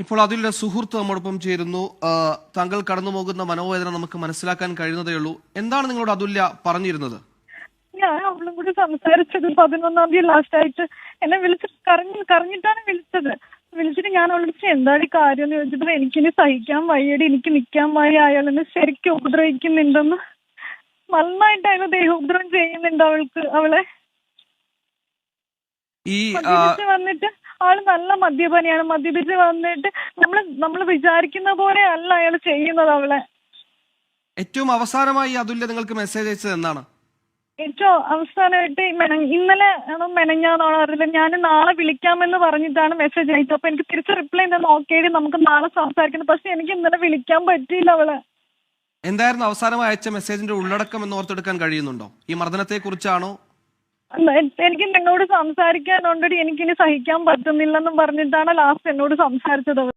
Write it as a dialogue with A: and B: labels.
A: ഇപ്പോൾ അതിലെ സുഹൃത്ത് നമ്മോടൊപ്പം ചേരുന്നു. താങ്കൾ കടന്നുപോകുന്ന മനോവേദന നമുക്ക് മനസ്സിലാക്കാൻ കഴിയുന്നതേ ഉള്ളൂ. എന്താണ് നിങ്ങളോട് അതുല്യ പറഞ്ഞിരുന്നത്?
B: ഞാൻ അവളും കൂടി സംസാരിച്ചത് 11-ാം തീയതി ലാസ്റ്റ് ആയിട്ട് എന്നെ വിളിച്ചിട്ട് കരഞ്ഞിട്ടാണ് വിളിച്ചത്. വിളിച്ചിട്ട് ഞാൻ അവളോട് എന്താണ് കാര്യം എന്ന് ചോദിച്ചപ്പോൾ എനിക്കിനി സഹിക്കാൻ വയ്യടി, എനിക്ക് നിൽക്കാൻ വയ്യ, അയാൾ എന്നെ ശരിക്കും ഉപദ്രവിക്കുന്നുണ്ടെന്ന്. നന്നായിട്ട് അയാൾ ദേഹോപദ്രവം ചെയ്യുന്നുണ്ട് അവളെ.
A: ഈ
B: മദ്യപിച്ച് വന്നിട്ട് ആള് നല്ല മദ്യപാനിയാണ്. മദ്യപിച്ച് വന്നിട്ട് നമ്മള് വിചാരിക്കുന്ന പോലെ അല്ല അയാൾ ചെയ്യുന്നത് അവളെ.
A: ഏറ്റവും അവസാനമായി അതുല്യ നിങ്ങൾക്ക് മെസ്സേജ് അയച്ചത് എന്നാണ്?
B: ഏറ്റവും അവസാനമായിട്ട് ഇന്നലെ ആണോ മെനഞ്ഞാന്നാണോ അറിയില്ല, ഞാൻ നാളെ വിളിക്കാമെന്ന് പറഞ്ഞിട്ടാണ് മെസ്സേജ് അയച്ചത്. അപ്പൊ എനിക്ക് തിരിച്ച് റിപ്ലൈ എന്താ നോക്കിയത്, നമുക്ക് നാളെ സംസാരിക്കണം. പക്ഷെ എനിക്ക് ഇന്നലെ വിളിക്കാൻ പറ്റിയില്ല അവളെ.
A: എന്തായിരുന്നു അവസാനമായി അയച്ച മെസ്സേജിന്റെ ഉള്ളടക്കം എന്ന് ഓർത്തെടുക്കാൻ കഴിയുന്നുണ്ടോ? ഈ മർദ്ദനത്തെ കുറിച്ചാണോ?
B: എനിക്ക് നിന്നോട് സംസാരിക്കാനുണ്ടടി, എനിക്കിനി സഹിക്കാൻ പറ്റുന്നില്ലെന്നും പറഞ്ഞിട്ടാണ് ലാസ്റ്റ് എന്നോട് സംസാരിച്ചത്.